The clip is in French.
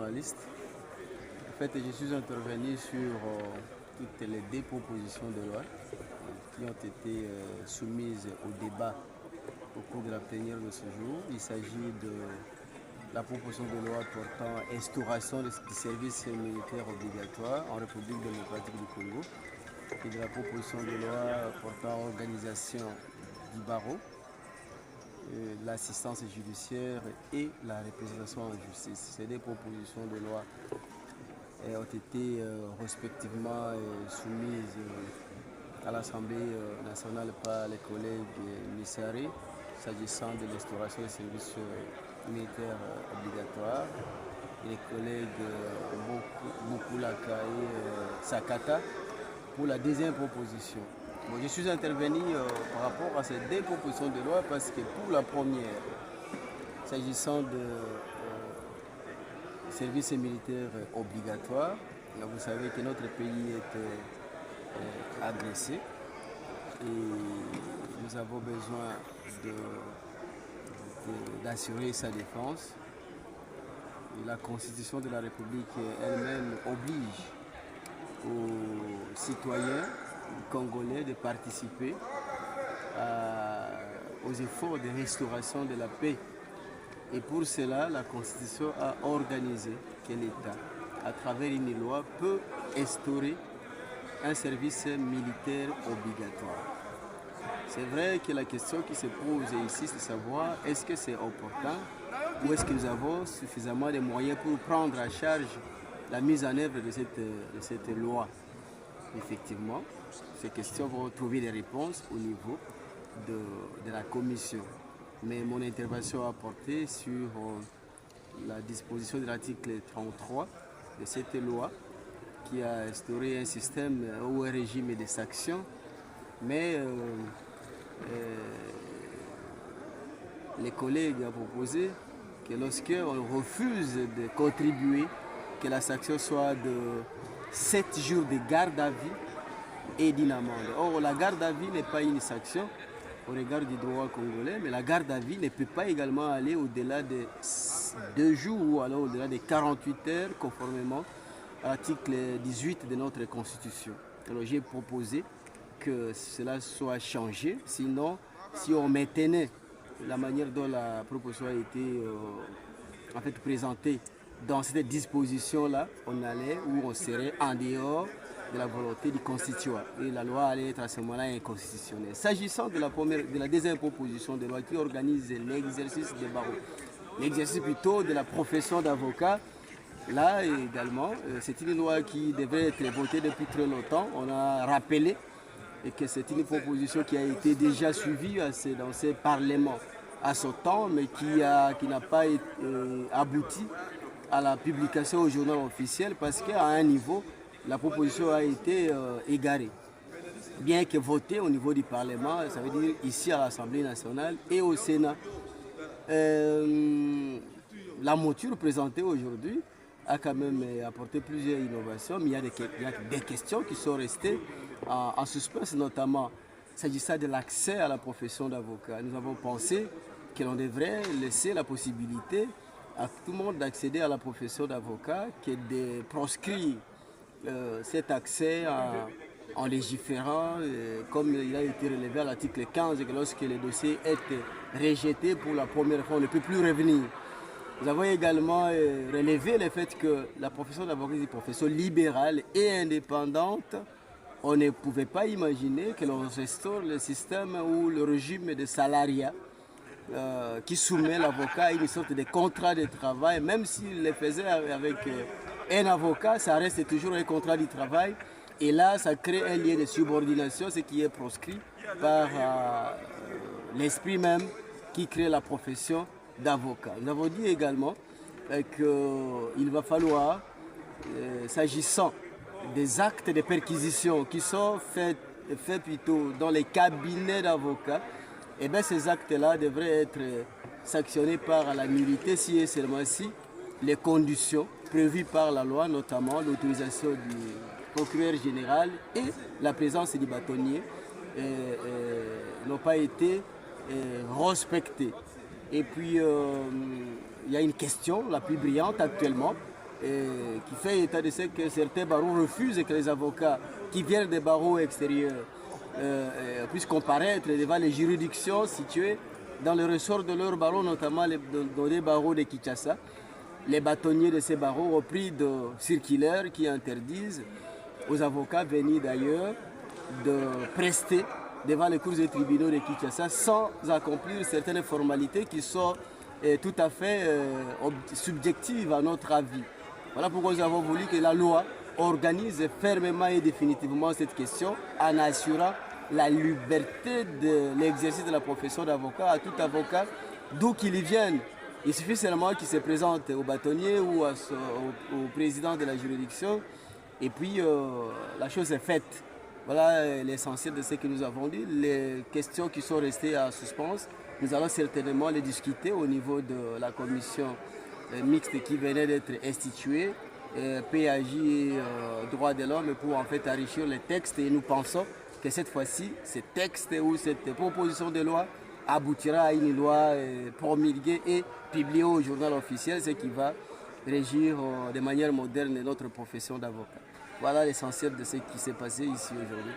journaliste. En fait, je suis intervenu sur toutes les deux propositions de loi qui ont été soumises au débat au cours de la plénière de ce jour. Il s'agit de la proposition de loi portant instauration du service militaire obligatoire en République démocratique du Congo et de la proposition de loi portant organisation du barreau, l'assistance judiciaire et la représentation en justice. Ces deux propositions de loi ont été respectivement soumises à l'Assemblée nationale par les collègues Missari, s'agissant de l'instauration des services militaires obligatoires, et les collègues Boukoulaka et Sakata pour la deuxième proposition. Bon, je suis intervenu par rapport à ces deux propositions de loi parce que pour la première, s'agissant de services militaires obligatoires, vous savez que notre pays est agressé et nous avons besoin d'assurer sa défense. Et la Constitution de la République elle-même oblige aux citoyens congolais de participer aux efforts de restauration de la paix. Et pour cela, la Constitution a organisé que l'État, à travers une loi, peut instaurer un service militaire obligatoire. C'est vrai que la question qui se pose ici, c'est de savoir est-ce que c'est opportun ou est-ce que nous avons suffisamment de moyens pour prendre en charge la mise en œuvre de cette loi. Effectivement, ces questions vont trouver des réponses au niveau de la commission. Mais mon intervention a porté sur la disposition de l'article 33 de cette loi qui a instauré un système ou un régime de sanctions. Mais les collègues ont proposé que lorsqu'on refuse de contribuer, que la sanction soit de 7 jours de garde à vue et d'une amende. Or, la garde à vue n'est pas une sanction au regard du droit congolais, mais la garde à vue ne peut pas également aller au-delà de 2 jours ou alors au-delà de 48 heures, conformément à l'article 18 de notre Constitution. Alors, j'ai proposé que cela soit changé, sinon, si on maintenait la manière dont la proposition a été présentée dans cette disposition-là, on allait ou on serait en dehors de la volonté du constituant. Et la loi allait être à ce moment-là inconstitutionnelle. S'agissant de la deuxième proposition de loi qui organise l'exercice des barreaux, l'exercice plutôt de la profession d'avocat, là également, c'est une loi qui devait être votée depuis très longtemps. On a rappelé que c'est une proposition qui a été déjà suivie dans ces parlements à ce temps, mais qui n'a pas abouti à la publication au journal officiel parce qu'à un niveau, la proposition a été égarée. Bien que votée au niveau du Parlement, ça veut dire ici à l'Assemblée nationale et au Sénat. La mouture présentée aujourd'hui a quand même apporté plusieurs innovations, mais il y a des questions qui sont restées en suspens, notamment s'agissant de l'accès à la profession d'avocat. Nous avons pensé que l'on devrait laisser la possibilité à tout le monde d'accéder à la profession d'avocat, que de proscrire cet accès en légiférant, comme il a été relevé à l'article 15, que lorsque le dossier est rejeté pour la première fois, on ne peut plus revenir. Nous avons également relevé le fait que la profession d'avocat est une profession libérale et indépendante. On ne pouvait pas imaginer que l'on restaure le système ou le régime de salariat qui soumet l'avocat à une sorte de contrat de travail. Même s'il le faisait avec un avocat, ça reste toujours un contrat de travail. Et là, ça crée un lien de subordination, ce qui est proscrit par l'esprit même qui crée la profession d'avocat. Nous avons dit également qu'il va falloir, s'agissant des actes de perquisition qui sont faits plutôt dans les cabinets d'avocats, et bien ces actes-là devraient être sanctionnés par la nullité si et seulement si les conditions prévues par la loi, notamment l'autorisation du procureur général et la présence du bâtonnier, n'ont pas été respectées. Et puis, il y a une question la plus brillante actuellement, qui fait état de ce que certains barreaux refusent que les avocats qui viennent des barreaux extérieurs puissent comparaître devant les juridictions situées dans le ressort de leurs barreaux, notamment dans les barreaux de Kinshasa. Les bâtonniers de ces barreaux ont pris de circulaires qui interdisent aux avocats venus d'ailleurs de prester devant les cours des tribunaux de Kinshasa sans accomplir certaines formalités qui sont tout à fait subjectives à notre avis. Voilà pourquoi nous avons voulu que la loi organise fermement et définitivement cette question en assurant la liberté de l'exercice de la profession d'avocat à tout avocat d'où qu'il y vienne. Il suffit seulement qu'il se présente au bâtonnier ou au président de la juridiction et puis la chose est faite. Voilà l'essentiel de ce que nous avons dit. Les questions qui sont restées en suspens, nous allons certainement les discuter au niveau de la commission mixte qui venait d'être instituée, PAJ et droits de l'homme, pour en fait enrichir les textes. Et nous pensons que cette fois-ci, ce texte ou cette proposition de loi aboutira à une loi promulguée et publiée au journal officiel, ce qui va régir de manière moderne notre profession d'avocat. Voilà l'essentiel de ce qui s'est passé ici aujourd'hui.